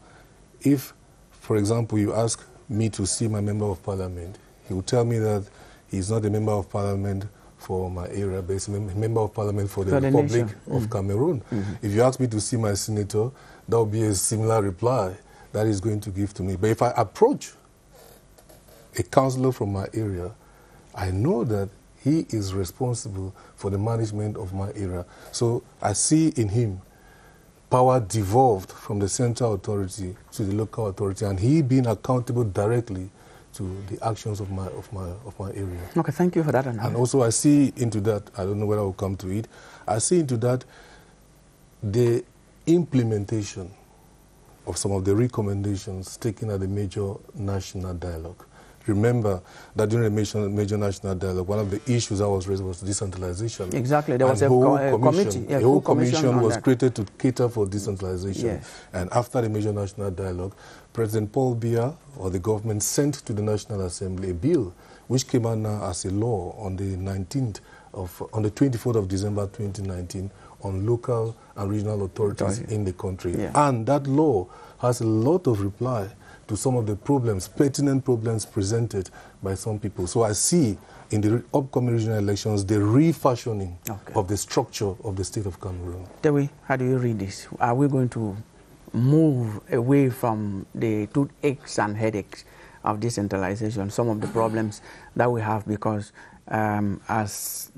If, for example, you ask me to see my member of parliament, he will tell me that he's not a member of parliament for my area, but he's a member of parliament for the Republic of Cameroon. If you ask me to see my senator, that will be a similar reply that he's going to give to me. But if I approach a councillor from my area, I know that he is responsible for the management of my area. So I see in him power devolved from the central authority to the local authority, and he being accountable directly to the actions of my area. Okay, thank you for that. And also I see into that, I don't know whether I will come to it, I see into that the implementation of some of the recommendations taken at the major national dialogue. Remember that during the major national dialogue, one of the issues that was raised was decentralization. Exactly, there was a committee. A whole commission was created to cater for decentralization. Yes. And after the major national dialogue, President Paul Biya, or the government, sent to the National Assembly a bill which came out now as a law on the 24th of December 2019 on local and regional authorities in the country. Yeah. And that law has a lot of reply to some of the problems, pertinent problems presented by some people. So I see in the upcoming regional elections the refashioning of the structure of the state of Cameroon. Dewi, how do you read this? Are we going to move away from the toothaches and headaches of decentralization, some of the problems that we have? Because as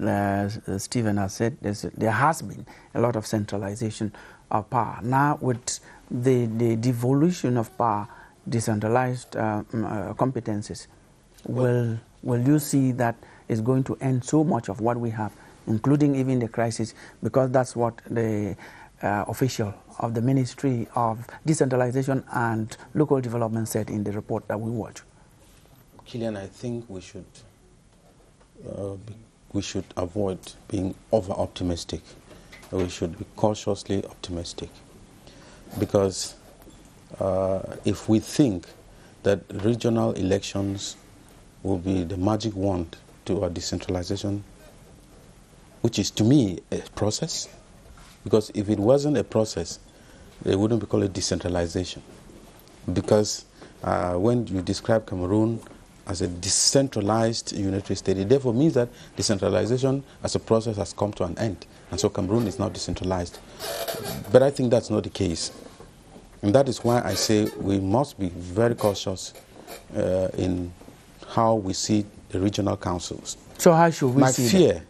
Stephen has said, there has been a lot of centralization of power. Now with the devolution of power, decentralized competencies, will you see that is going to end so much of what we have, including even the crisis, because that's what the official of the Ministry of Decentralization and Local Development said in the report that we watched? Killian, I think we should avoid being over-optimistic. We should be cautiously optimistic. Because if we think that regional elections will be the magic wand to our decentralization, which is to me a process, because if it wasn't a process, they wouldn't be called it decentralization. Because when you describe Cameroon as a decentralized unitary state, it therefore means that decentralization as a process has come to an end. And so Cameroon is now decentralized. But I think that's not the case. And that is why I say we must be very cautious in how we see the regional councils. So how should we see My fear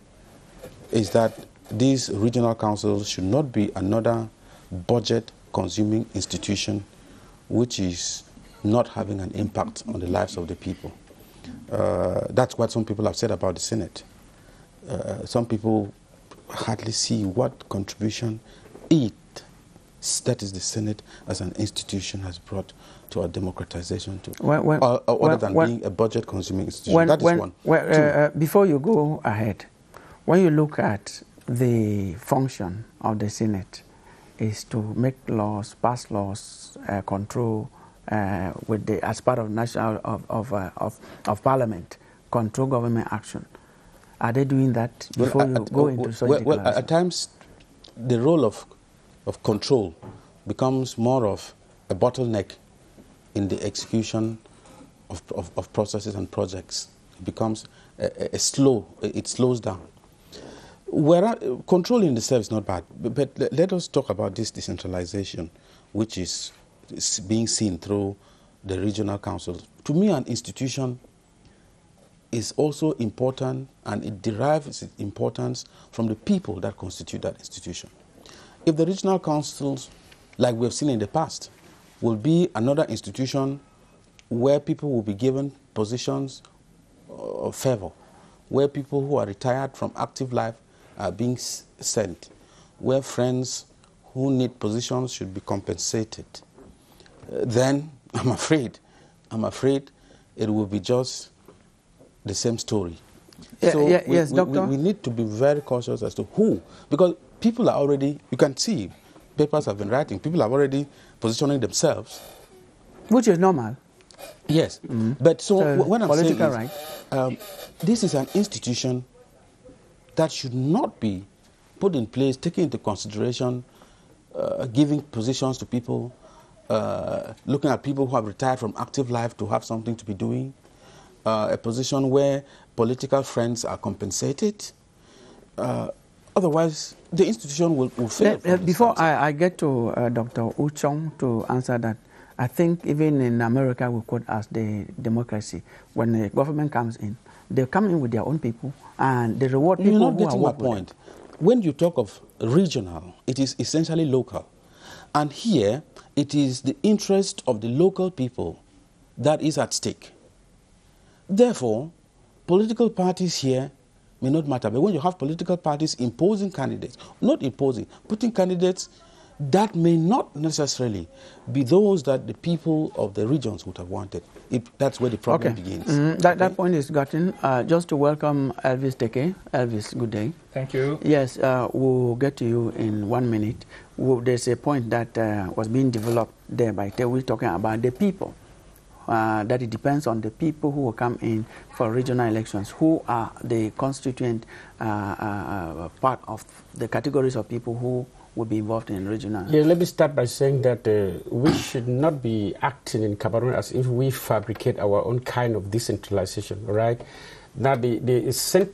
is that these regional councils should not be another budget-consuming institution which is not having an impact on the lives of the people. That's what some people have said about the Senate. Some people hardly see what contribution that is the Senate as an institution has brought to our democratization, other than being a budget-consuming institution. That is one. Before you go ahead, when you look at the function of the Senate is to make laws, pass laws, control as part of national of Parliament, control government action. Are they doing that before you go into such declaration? Well, at times, the role of control becomes more of a bottleneck in the execution of processes and projects. It becomes it slows down. Control in itself is not bad, but let us talk about this decentralization, which is being seen through the regional councils. To me, an institution is also important, and it derives its importance from the people that constitute that institution. If the regional councils, like we have seen in the past, will be another institution where people will be given positions of favor, where people who are retired from active life are being sent, where friends who need positions should be compensated, then I'm afraid it will be just the same story. Yes, Doctor. We need to be very cautious as to who, because people are already, you can see, papers have been writing, people are already positioning themselves. Which is normal. Yes, but so what I'm saying is, right. This is an institution that should not be put in place, taking into consideration giving positions to people, looking at people who have retired from active life to have something to be doing, a position where political friends are compensated. Otherwise, the institution will fail. Before I get to Dr. Uchong to answer that, I think even in America we could ask the democracy. When the government comes in, they come in with their own people and they reward people. You're not getting my point. When you talk of regional, it is essentially local. And here, it is the interest of the local people that is at stake. Therefore, political parties here may not matter. But when you have political parties imposing candidates, not imposing, putting candidates that may not necessarily be those that the people of the regions would have wanted. That's where the problem begins. That point is gotten. Just to welcome Elvis Teke. Elvis, good day. Thank you. Yes, we'll get to you in 1 minute. There's a point that was being developed there by Tewi talking about the people. That it depends on the people who will come in for regional elections, who are the constituent part of the categories of people who will be involved in regional. Yeah, let me start by saying that we should not be acting in Cameroon as if we fabricate our own kind of decentralization, right? Now, the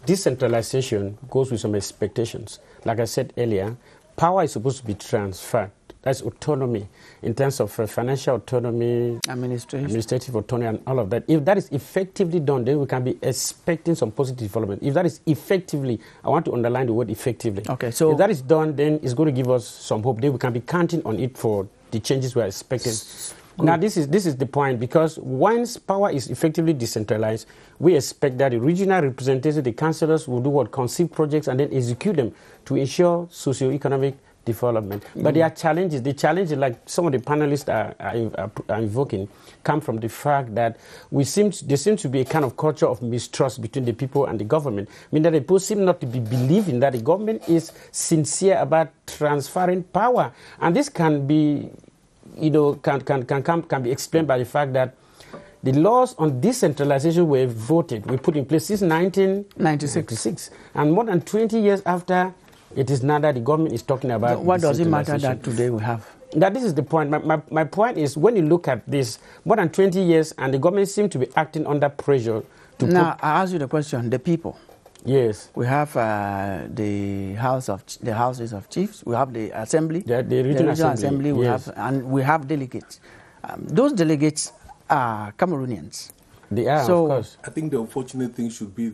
decentralization goes with some expectations. Like I said earlier, power is supposed to be transferred. That's autonomy in terms of financial autonomy, administrative autonomy, and all of that. If that is effectively done, then we can be expecting some positive development. If that is effectively, I want to underline the word effectively. Okay, so if that is done, then it's going to give us some hope. Then we can be counting on it for the changes we are expecting. Good. Now, this is the point, because once power is effectively decentralized, we expect that the regional representatives, the councillors, will do what? Conceive projects and then execute them to ensure socio-economic development. But there are challenges. The challenges, like some of the panelists are invoking, come from the fact that there seems to be a kind of culture of mistrust between the people and the government. I mean, that the people seem not to be believing that the government is sincere about transferring power. And this can be, can be explained by the fact that the laws on decentralization were put in place since 1996. And more than 20 years after, it is now that the government is talking about. So what does it matter that today we have? That this is the point. My point is, when you look at this, more than 20 years, and the government seems to be acting under pressure to Now, I ask you the question, the people. Yes. We have the houses of chiefs, we have the assembly, the regional assembly, yes. we have delegates. Those delegates are Cameroonians. They are, so, of course. I think the unfortunate thing should be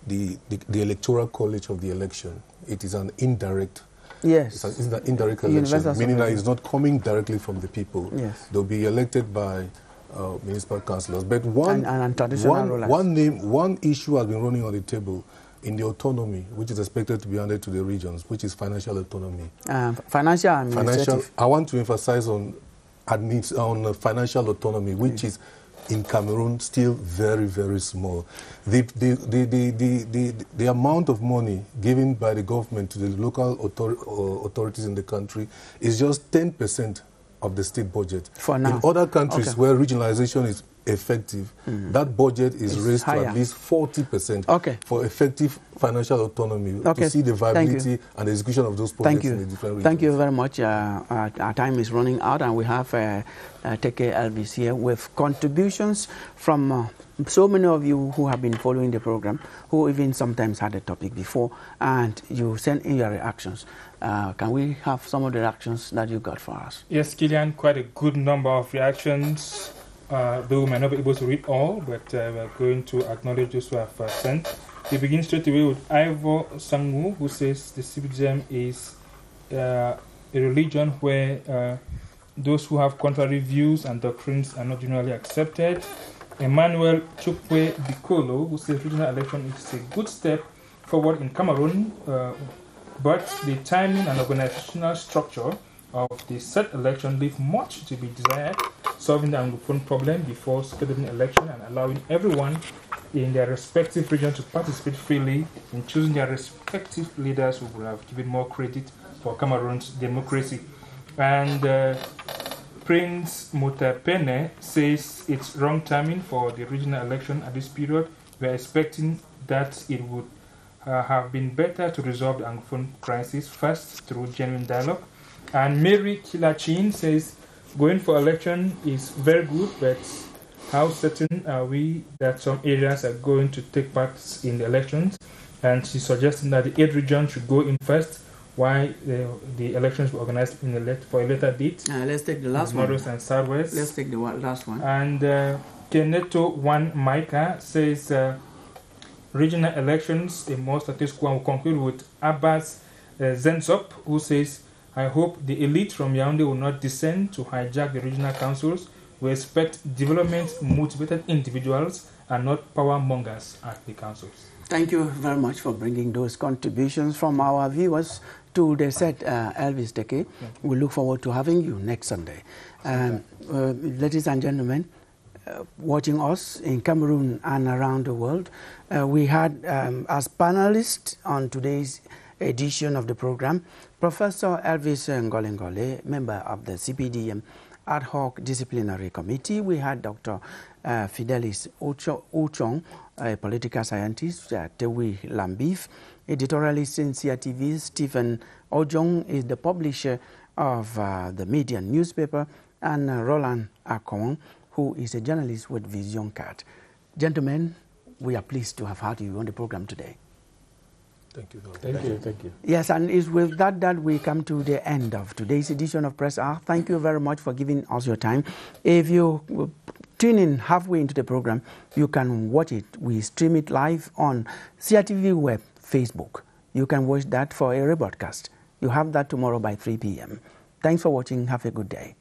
the electoral college of the election. It is an indirect. Yes. It's an indirect election, meaning that it's not coming directly from the people. Yes. They'll be elected by municipal councillors. But one issue has been running on the table in the autonomy, which is expected to be handed to the regions, which is financial autonomy. Financial and administrative. I want to emphasize on financial autonomy, which is in Cameroon still very, very small. The amount of money given by the government to the local authorities in the country is just 10% of the state budget. For now. In other countries where regionalization is effective, that budget is raised to at least 40% for effective financial autonomy to see the viability and the execution of those projects in the different regions. Thank you very much. Our time is running out, and we have Teke Elvis here with contributions from so many of you who have been following the program, who even sometimes had a topic before, and you sent in your reactions. Can we have some of the reactions that you got for us? Yes, Killian, quite a good number of reactions. Though we might not be able to read all, but we're going to acknowledge those who have sent. We begin straight away with Ivor Sangu, who says the CPDM is a religion where those who have contrary views and doctrines are not generally accepted. Emmanuel Chukwe Bikolo, who says regional election is a good step forward in Cameroon, but the timing and organizational structure of the said election leave much to be desired, solving the Anglophone problem before scheduling election and allowing everyone in their respective region to participate freely in choosing their respective leaders who will have given more credit for Cameroon's democracy. And Prince Mutapene says it's wrong timing for the regional election at this period. We are expecting that it would have been better to resolve the Anglophone crisis first through genuine dialogue. And Mary Kilachin says going for election is very good, but how certain are we that some areas are going to take part in the elections? And she's suggesting that the 8 regions should go in first, while the elections were organized for a later date. Let's take the last one. Northwest and Southwest. Let's take the last one. And Keneto One Micah says regional elections, a more status quo. Will conclude with Abbas Zensop, who says, I hope the elite from Yaoundé will not descend to hijack the regional councils. We expect development-motivated individuals and not power mongers at the councils. Thank you very much for bringing those contributions from our viewers to the set, Elvis Teke. We look forward to having you next Sunday. Ladies and gentlemen, watching us in Cameroon and around the world, we had as panelists on today's edition of the program, Professor Elvis Ngolengole, member of the CPDM Ad Hoc Disciplinary Committee. We had Dr. Fidelis Ochong, a political scientist, Tewi Lambif, editorialist in CRTV. Stephen Ojong is the publisher of the Median newspaper, and Roland Akon, who is a journalist with Vision Card. Gentlemen, we are pleased to have had you on the program today. Thank you. Thank you. Yes, and it's with that we come to the end of today's edition of Press Hour. Thank you very much for giving us your time. If you tune in halfway into the program, you can watch it. We stream it live on CRTV Web, Facebook. You can watch that for a rebroadcast. You have that tomorrow by 3 p.m. Thanks for watching. Have a good day.